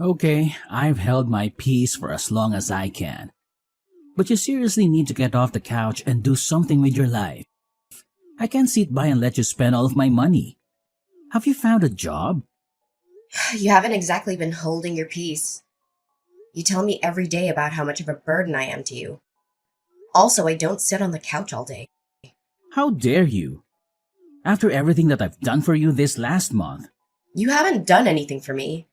Okay, I've held my peace for as long as I can. But you seriously need to get off the couch and do something with your life. I can't sit by and let you spend all of my money. Have you found a job? You haven't exactly been holding your peace. You tell me every day about how much of a burden I am to you. Also, I don't sit on the couch all day. How dare you? After everything that I've done for you this last month. You haven't done anything for me.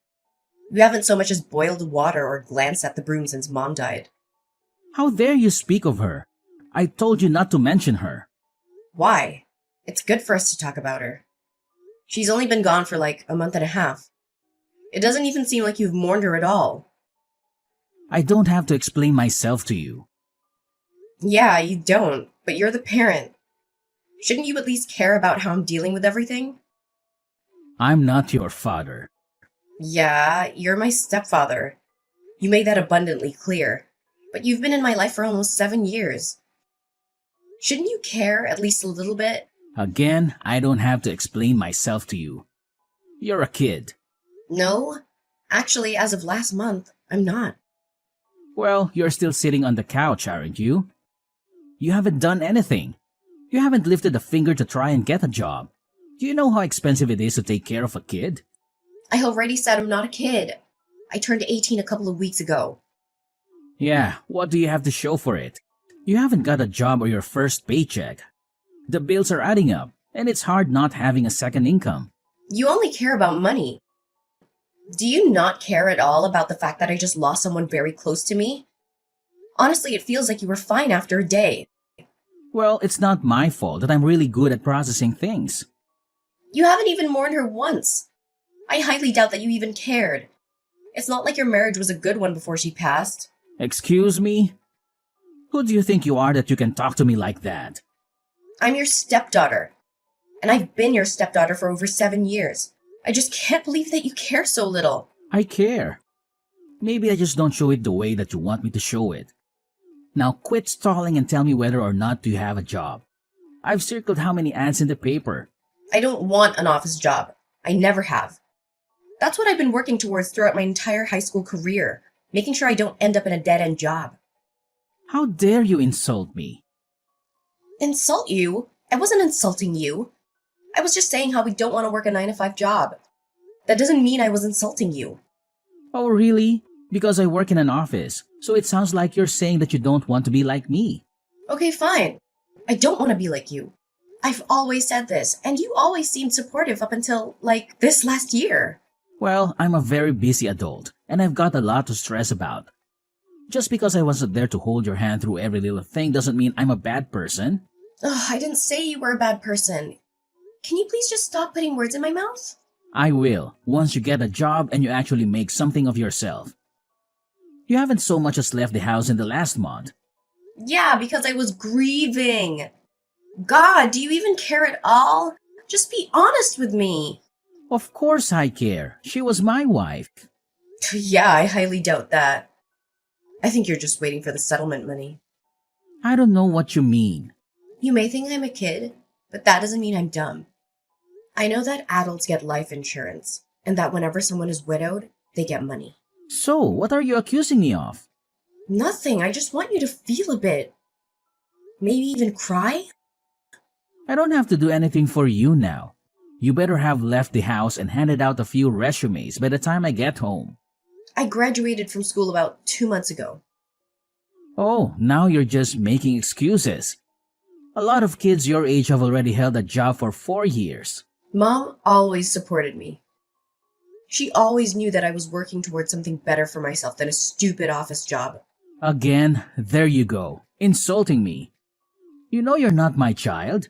You haven't so much as boiled water or glanced at the broom since Mom died. How dare you speak of her? I told you not to mention her. Why? It's good for us to talk about her. She's only been gone for like a month and a half. It doesn't even seem like you've mourned her at all. I don't have to explain myself to you. Yeah, you don't, but you're the parent. Shouldn't you at least care about how I'm dealing with everything? I'm not your father. Yeah, you're my stepfather. You made that abundantly clear. But you've been in my life for almost 7 years. Shouldn't you care at least a little bit? Again, I don't have to explain myself to you. You're a kid. No. Actually, as of last month, I'm not. Well, you're still sitting on the couch, aren't you? You haven't done anything. You haven't lifted a finger to try and get a job. Do you know how expensive it is to take care of a kid? I already said I'm not a kid. I turned 18 a couple of weeks ago. Yeah, what do you have to show for it? You haven't got a job or your first paycheck. The bills are adding up, and it's hard not having a second income. You only care about money. Do you not care at all about the fact that I just lost someone very close to me? Honestly, it feels like you were fine after a day. Well, it's not my fault that I'm really good at processing things. You haven't even mourned her once. I highly doubt that you even cared. It's not like your marriage was a good one before she passed. Excuse me? Who do you think you are that you can talk to me like that? I'm your stepdaughter. And I've been your stepdaughter for over 7 years. I just can't believe that you care so little. I care. Maybe I just don't show it the way that you want me to show it. Now quit stalling and tell me whether or not you have a job. I've circled how many ads in the paper. I don't want an office job. I never have. That's what I've been working towards throughout my entire high school career, making sure I don't end up in a dead-end job. How dare you insult me? Insult you? I wasn't insulting you. I was just saying how we don't want to work a 9 to 5 job. That doesn't mean I was insulting you. Oh, really? Because I work in an office, so it sounds like you're saying that you don't want to be like me. Okay, fine. I don't want to be like you. I've always said this, and you always seemed supportive up until, like, this last year. Well, I'm a very busy adult, and I've got a lot to stress about. Just because I wasn't there to hold your hand through every little thing doesn't mean I'm a bad person. Ugh, I didn't say you were a bad person. Can you please just stop putting words in my mouth? I will, once you get a job and you actually make something of yourself. You haven't so much as left the house in the last month. Yeah, because I was grieving. God, do you even care at all? Just be honest with me. Of course I care. She was my wife. Yeah, I highly doubt that. I think you're just waiting for the settlement money. I don't know what you mean. You may think I'm a kid, but that doesn't mean I'm dumb. I know that adults get life insurance, and that whenever someone is widowed, they get money. So, what are you accusing me of? Nothing, I just want you to feel a bit. Maybe even cry? I don't have to do anything for you now. You better have left the house and handed out a few resumes by the time I get home. I graduated from school about 2 months ago. Oh, now you're just making excuses. A lot of kids your age have already held a job for 4 years. Mom always supported me. She always knew that I was working towards something better for myself than a stupid office job. Again, there you go, insulting me. You know you're not my child.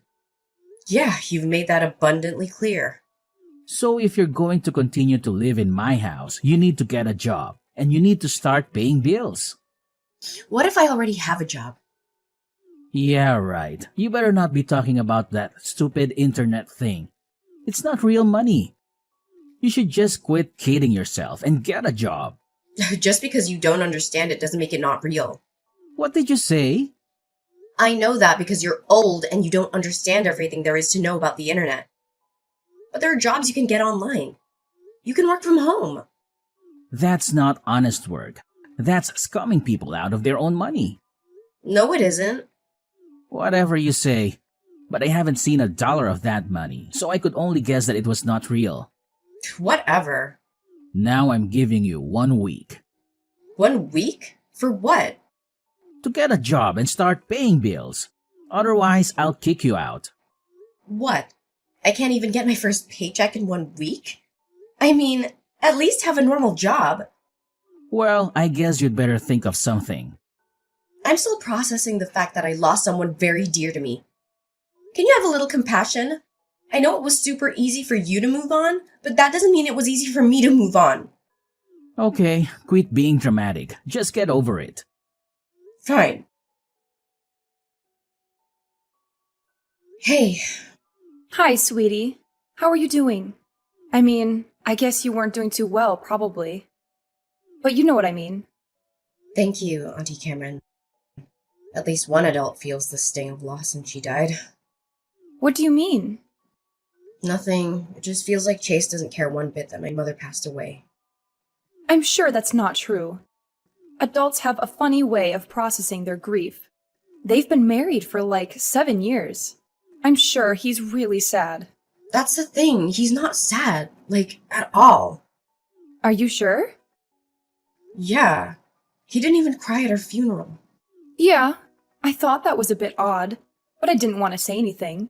Yeah, you've made that abundantly clear. So if you're going to continue to live in my house, you need to get a job, and you need to start paying bills. What if I already have a job? Yeah, right. You better not be talking about that stupid internet thing. It's not real money. You should just quit kidding yourself and get a job. Just because you don't understand it doesn't make it not real. What did you say? I know that because you're old and you don't understand everything there is to know about the internet. But there are jobs you can get online. You can work from home. That's not honest work. That's scumming people out of their own money. No, it isn't. Whatever you say. But I haven't seen a dollar of that money, so I could only guess that it was not real. Whatever. Now I'm giving you 1 week 1 week? For what? to get a job and start paying bills. Otherwise, I'll kick you out. What? I can't even get my first paycheck in 1 week? I mean, at least have a normal job. Well, I guess you'd better think of something. I'm still processing the fact that I lost someone very dear to me. Can you have a little compassion? I know it was super easy for you to move on, but that doesn't mean it was easy for me to move on. Okay, quit being dramatic. Just get over it. Fine. Hey, Hi, sweetie. How are you doing? I mean, I guess you weren't doing too well, probably. But you know what I mean. thank you, Auntie Cameron. At least one adult feels the sting of loss since she died. What do you mean? Nothing. It just feels like Chase doesn't care one bit that my mother passed away. I'm sure that's not true. Adults have a funny way of processing their grief. They've been married for like 7 years. I'm sure he's really sad. That's the thing. He's not sad. Like, at all. Are you sure? Yeah. He didn't even cry at her funeral. Yeah, I thought that was a bit odd, but I didn't want to say anything.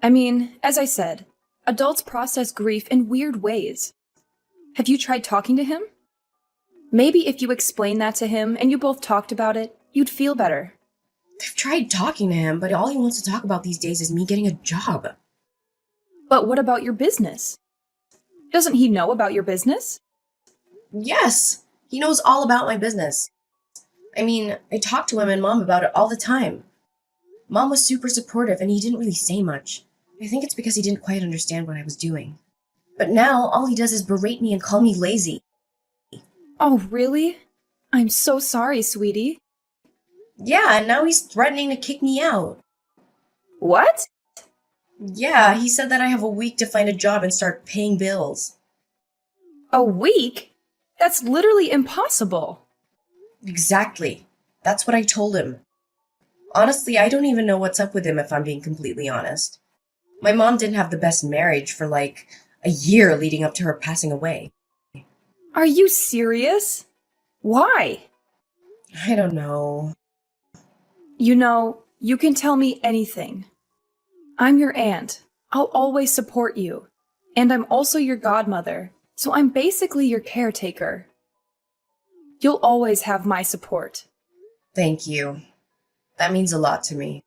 I mean, as I said, adults process grief in weird ways. Have you tried talking to him? Maybe if you explained that to him and you both talked about it, you'd feel better. I've tried talking to him, but all he wants to talk about these days is me getting a job. But what about your business? Doesn't he know about your business? Yes, he knows all about my business. I mean, I talk to him and Mom about it all the time. Mom was super supportive and he didn't really say much. I think it's because he didn't quite understand what I was doing. But now, all he does is berate me and call me lazy. Oh, really? I'm so sorry, sweetie. Yeah, and now he's threatening to kick me out. What? Yeah, he said that I have a week to find a job and start paying bills. A week? That's literally impossible. Exactly. That's what I told him. Honestly, I don't even know what's up with him if I'm being completely honest. My mom didn't have the best marriage for like a year leading up to her passing away. Are you serious? Why? I don't know. You know, you can tell me anything. I'm your aunt. I'll always support you. And I'm also your godmother, so I'm basically your caretaker. You'll always have my support. Thank you. That means a lot to me.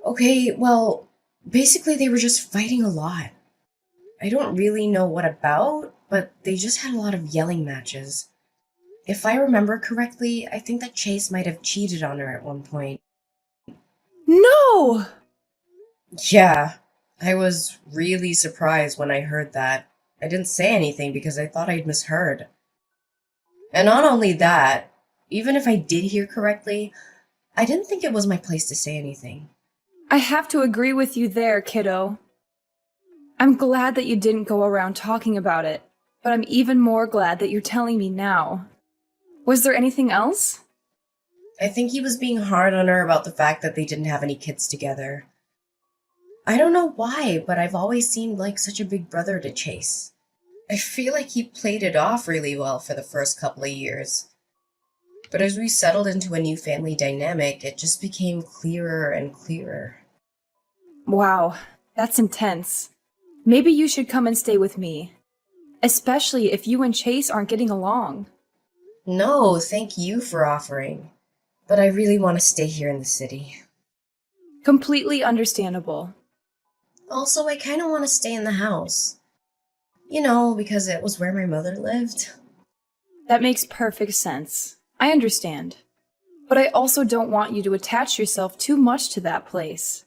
Okay, well, basically they were just fighting a lot. I don't really know what about, but they just had a lot of yelling matches. If I remember correctly, I think that Chase might have cheated on her at one point. No! Yeah, I was really surprised when I heard that. I didn't say anything because I thought I'd misheard. And not only that, even if I did hear correctly, I didn't think it was my place to say anything. I have to agree with you there, kiddo. I'm glad that you didn't go around talking about it, but I'm even more glad that you're telling me now. Was there anything else? I think he was being hard on her about the fact that they didn't have any kids together. I don't know why, but I've always seemed like such a big brother to Chase. I feel like he played it off really well for the first couple of years. But as we settled into a new family dynamic, it just became clearer and clearer. Wow, that's intense. Maybe you should come and stay with me. Especially if you and Chase aren't getting along. No, thank you for offering. But I really want to stay here in the city. Completely understandable. Also, I kind of want to stay in the house. You know, because it was where my mother lived. That makes perfect sense. I understand. But I also don't want you to attach yourself too much to that place.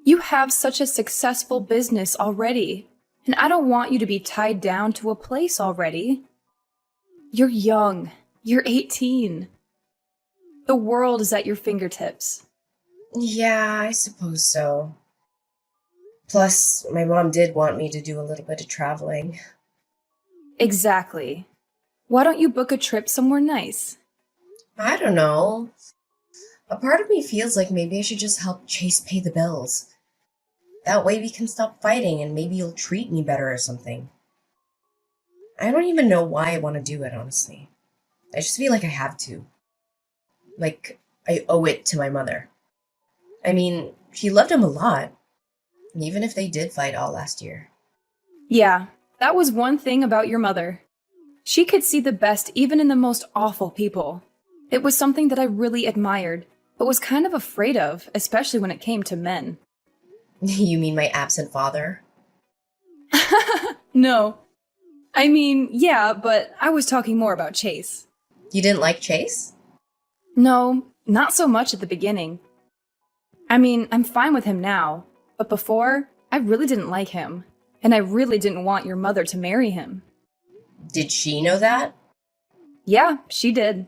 You have such a successful business already, and I don't want you to be tied down to a place already. You're young. You're 18. The world is at your fingertips. Yeah, I suppose so. Plus, my mom did want me to do a little bit of traveling. Exactly. Why don't you book a trip somewhere nice? I don't know. A part of me feels like maybe I should just help Chase pay the bills. That way we can stop fighting and maybe you'll treat me better or something. I don't even know why I want to do it, honestly. I just feel like I have to. Like, I owe it to my mother. I mean, she loved him a lot, even if they did fight all last year. Yeah, that was one thing about your mother. She could see the best even in the most awful people. It was something that I really admired, but was kind of afraid of, especially when it came to men. You mean my absent father? No. I mean, yeah, but I was talking more about Chase. You didn't like Chase? No, not so much at the beginning. I mean, I'm fine with him now, but before, I really didn't like him, and I really didn't want your mother to marry him. Did she know that? Yeah, she did.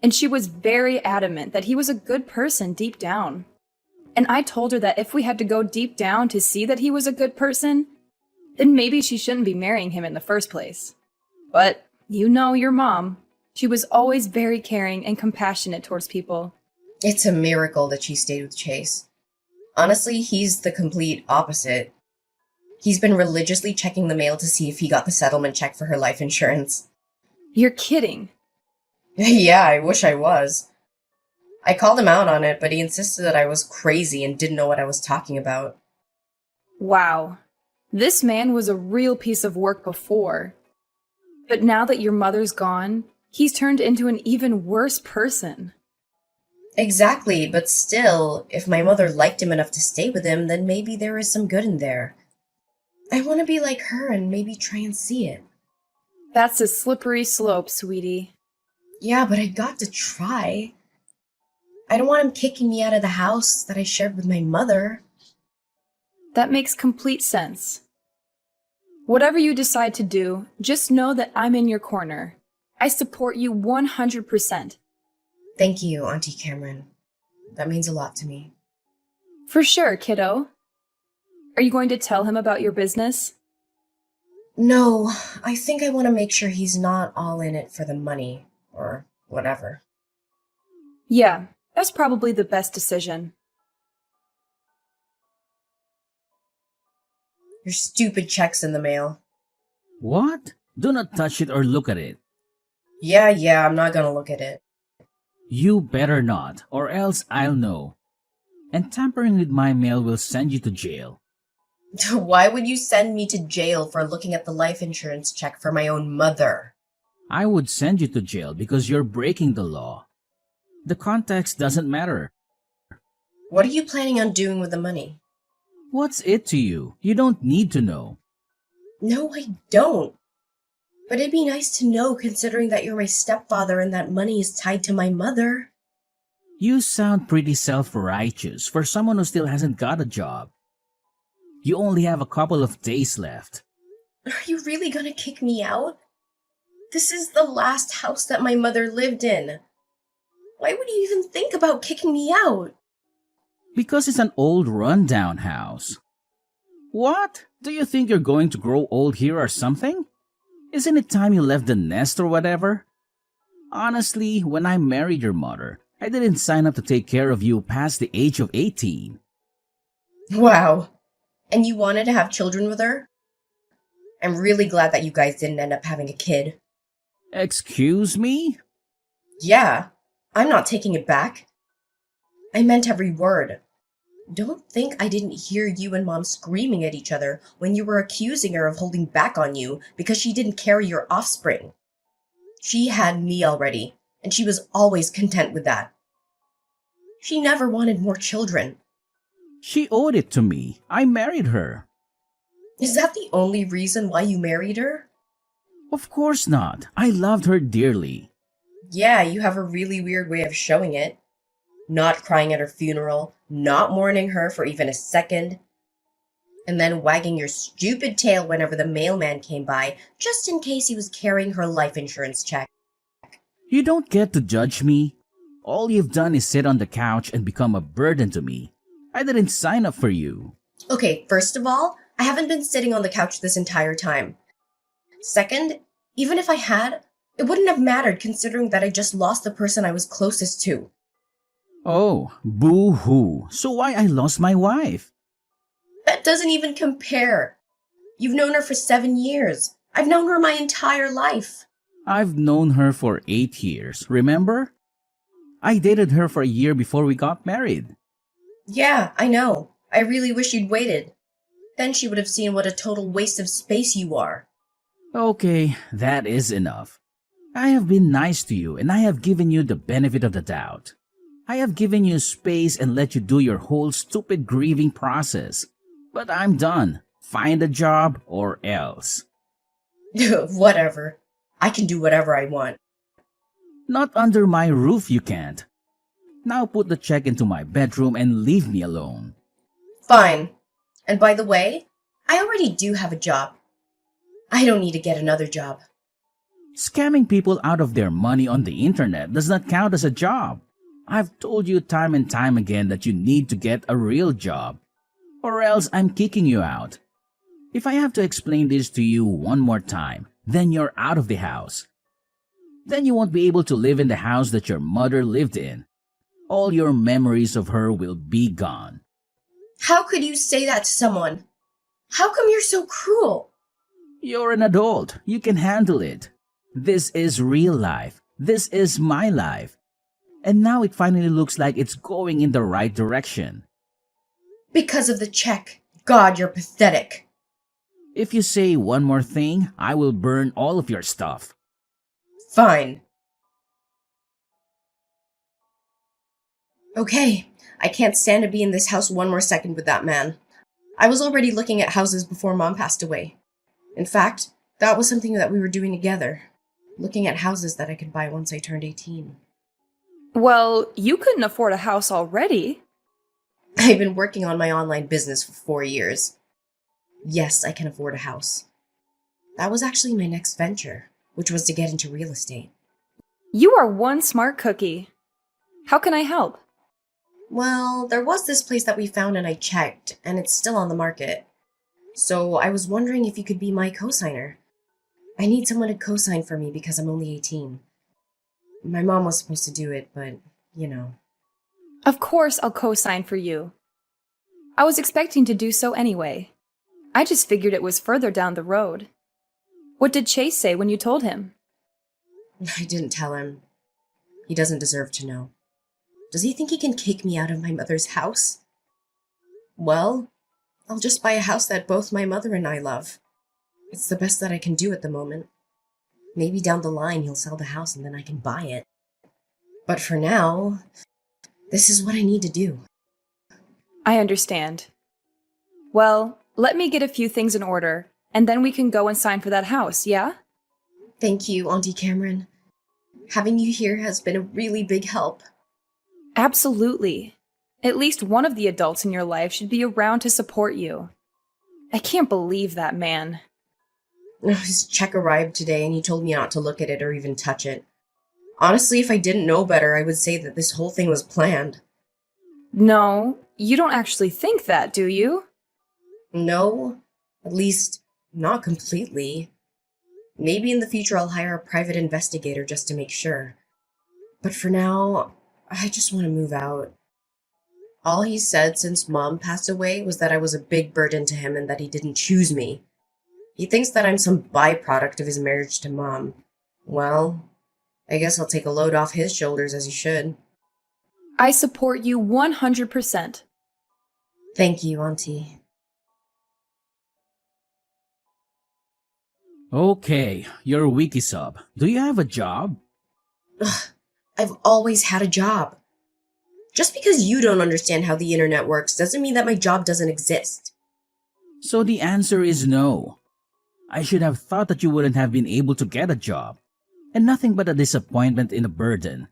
And she was very adamant that he was a good person deep down. And I told her that if we had to go deep down to see that he was a good person, then maybe she shouldn't be marrying him in the first place. But you know your mom. She was always very caring and compassionate towards people. It's a miracle that she stayed with Chase. Honestly, he's the complete opposite. He's been religiously checking the mail to see if he got the settlement check for her life insurance. You're kidding. Yeah, I wish I was. I called him out on it, but he insisted that I was crazy and didn't know what I was talking about. Wow. This man was a real piece of work before. But now that your mother's gone, he's turned into an even worse person. Exactly, but still, if my mother liked him enough to stay with him, then maybe there is some good in there. I want to be like her and maybe try and see it. That's a slippery slope, sweetie. Yeah, but I got to try. I don't want him kicking me out of the house that I shared with my mother. That makes complete sense. Whatever you decide to do, just know that I'm in your corner. I support you 100%. Thank you, Auntie Cameron. That means a lot to me. For sure, kiddo. Are you going to tell him about your business? No, I think I want to make sure he's not all in it for the money, or whatever. Yeah, that's probably the best decision. Your stupid check's in the mail. What? Do not touch it or look at it. Yeah, I'm not gonna look at it. You better not, or else I'll know. And tampering with my mail will send you to jail. Why would you send me to jail for looking at the life insurance check for my own mother? I would send you to jail because you're breaking the law. The context doesn't matter. What are you planning on doing with the money? What's it to you? You don't need to know. No, I don't. But it'd be nice to know considering that you're my stepfather and that money is tied to my mother. You sound pretty self-righteous for someone who still hasn't got a job. You only have a couple of days left. Are you really gonna kick me out? This is the last house that my mother lived in. Why would you even think about kicking me out? Because it's an old rundown house. What? Do you think you're going to grow old here or something? Isn't it time you left the nest or whatever? Honestly, when I married your mother, I didn't sign up to take care of you past the age of 18. Wow. And you wanted to have children with her? I'm really glad that you guys didn't end up having a kid. Excuse me? Yeah, I'm not taking it back. I meant every word. Don't think I didn't hear you and Mom screaming at each other when you were accusing her of holding back on you because she didn't carry your offspring. She had me already, and she was always content with that. She never wanted more children. She owed it to me. I married her. Is that the only reason why you married her? Of course not. I loved her dearly. Yeah, you have a really weird way of showing it. Not crying at her funeral, not mourning her for even a second, and then wagging your stupid tail whenever the mailman came by, just in case he was carrying her life insurance check. You don't get to judge me. All you've done is sit on the couch and become a burden to me. I didn't sign up for you. Okay, first of all, I haven't been sitting on the couch this entire time. Second, Even if I had, it wouldn't have mattered considering that I just lost the person I was closest to. Oh, boo-hoo. So why I lost my wife? That doesn't even compare. You've known her for 7 years. I've known her my entire life. I've known her for 8 years, remember? I dated her for a year before we got married. Yeah, I know. I really wish you'd waited. Then she would have seen what a total waste of space you are. Okay, that is enough. I have been nice to you and I have given you the benefit of the doubt. I have given you space and let you do your whole stupid grieving process. But I'm done. Find a job or else. Whatever. I can do whatever I want. Not under my roof you can't. Now put the check into my bedroom and leave me alone. Fine. And by the way, I already do have a job. I don't need to get another job. Scamming people out of their money on the internet does not count as a job. I've told you time and time again that you need to get a real job. Or else I'm kicking you out. If I have to explain this to you one more time, then you're out of the house. Then you won't be able to live in the house that your mother lived in. All your memories of her will be gone. How could you say that to someone? How come you're so cruel? You're an adult. You can handle it. This is real life. This is my life. And now it finally looks like it's going in the right direction. Because of the check. God, you're pathetic. If you say one more thing, I will burn all of your stuff. Fine. Okay, I can't stand to be in this house one more second with that man. I was already looking at houses before Mom passed away. In fact, that was something that we were doing together. Looking at houses that I could buy once I turned 18. Well, you couldn't afford a house already. I've been working on my online business for 4 years. Yes, I can afford a house. That was actually my next venture, which was to get into real estate. You are one smart cookie. How can I help? Well, there was this place that we found and I checked, and it's still on the market. So I was wondering if you could be my co-signer. I need someone to co-sign for me because I'm only 18. My mom was supposed to do it, but, you know. Of course I'll co-sign for you. I was expecting to do so anyway. I just figured it was further down the road. What did Chase say when you told him? I didn't tell him. He doesn't deserve to know. Does he think he can kick me out of my mother's house? Well, I'll just buy a house that both my mother and I love. It's the best that I can do at the moment. Maybe down the line he'll sell the house and then I can buy it. But for now, this is what I need to do. I understand. Well, let me get a few things in order, and then we can go and sign for that house, yeah? Thank you, Auntie Cameron. Having you here has been a really big help. Absolutely. At least one of the adults in your life should be around to support you. I can't believe that man. His check arrived today and he told me not to look at it or even touch it. Honestly, if I didn't know better, I would say that this whole thing was planned. No, you don't actually think that, do you? No, at least not completely. Maybe in the future I'll hire a private investigator just to make sure. But for now, I just want to move out. All he said since Mom passed away was that I was a big burden to him and that he didn't choose me. He thinks that I'm some byproduct of his marriage to Mom. Well, I guess I'll take a load off his shoulders as he should. I support you 100%. Thank you, Auntie. Okay, you're wiki sub. Do you have a job? Ugh, I've always had a job. Just because you don't understand how the internet works doesn't mean that my job doesn't exist. So the answer is no. I should have thought that you wouldn't have been able to get a job. And nothing but a disappointment and a burden.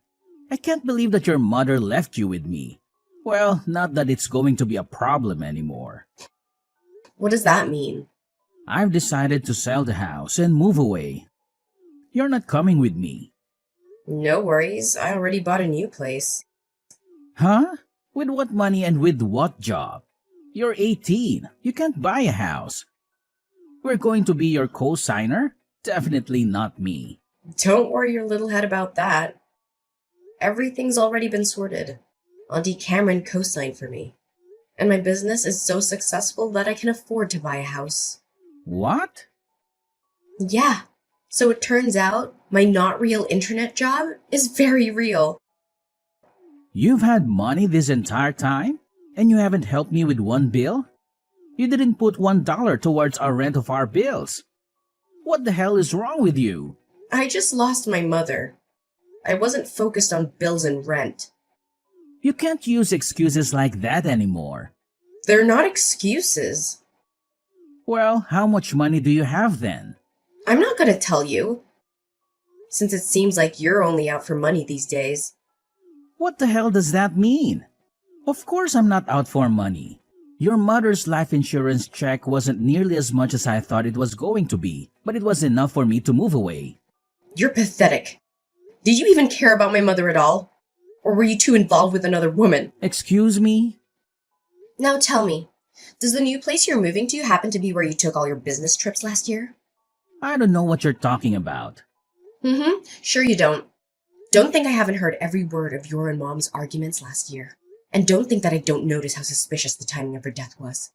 I can't believe that your mother left you with me. Well, not that it's going to be a problem anymore. What does that mean? I've decided to sell the house and move away. You're not coming with me. No worries, I already bought a new place. Huh? With what money and with what job? You're 18. You can't buy a house. We're going to be your co-signer? Definitely not me. Don't worry your little head about that. Everything's already been sorted. Auntie Cameron co-signed for me. And my business is so successful that I can afford to buy a house. What? Yeah. So it turns out my not real internet job is very real. You've had money this entire time? And you haven't helped me with one bill? You didn't put $1 towards our rent of our bills. What the hell is wrong with you? I just lost my mother. I wasn't focused on bills and rent. You can't use excuses like that anymore. They're not excuses. Well, how much money do you have then? I'm not going to tell you, since it seems like you're only out for money these days. What the hell does that mean? Of course I'm not out for money. Your mother's life insurance check wasn't nearly as much as I thought it was going to be, but it was enough for me to move away. You're pathetic. Did you even care about my mother at all? Or were you too involved with another woman? Excuse me? Now tell me, does the new place you're moving to happen to be where you took all your business trips last year? I don't know what you're talking about. Sure you don't. Don't think I haven't heard every word of your and Mom's arguments last year. And don't think that I don't notice how suspicious the timing of her death was.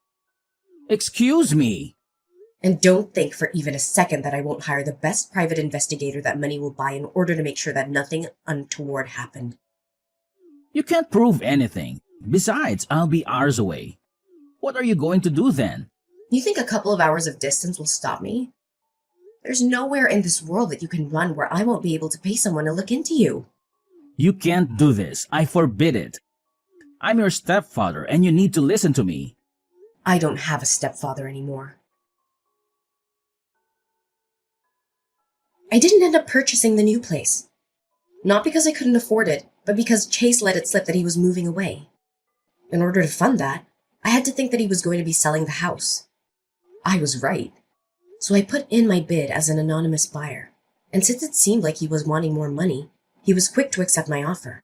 Excuse me? And don't think for even a second that I won't hire the best private investigator that money will buy in order to make sure that nothing untoward happened. You can't prove anything. Besides, I'll be hours away. What are you going to do then? You think a couple of hours of distance will stop me? There's nowhere in this world that you can run where I won't be able to pay someone to look into you. You can't do this. I forbid it. I'm your stepfather and you need to listen to me. I don't have a stepfather anymore. I didn't end up purchasing the new place. Not because I couldn't afford it, but because Chase let it slip that he was moving away. In order to fund that, I had to think that he was going to be selling the house. I was right. So I put in my bid as an anonymous buyer. And since it seemed like he was wanting more money, he was quick to accept my offer.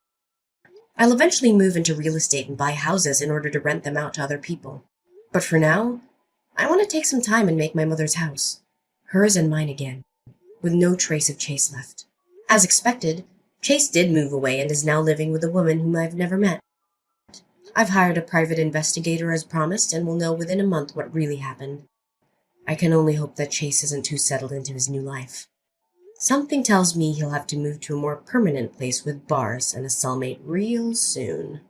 I'll eventually move into real estate and buy houses in order to rent them out to other people. But for now, I want to take some time and make my mother's house, hers and mine again, with no trace of Chase left. As expected, Chase did move away and is now living with a woman whom I've never met. I've hired a private investigator as promised and will know within a month what really happened. I can only hope that Chase isn't too settled into his new life. Something tells me he'll have to move to a more permanent place with bars and a cellmate real soon.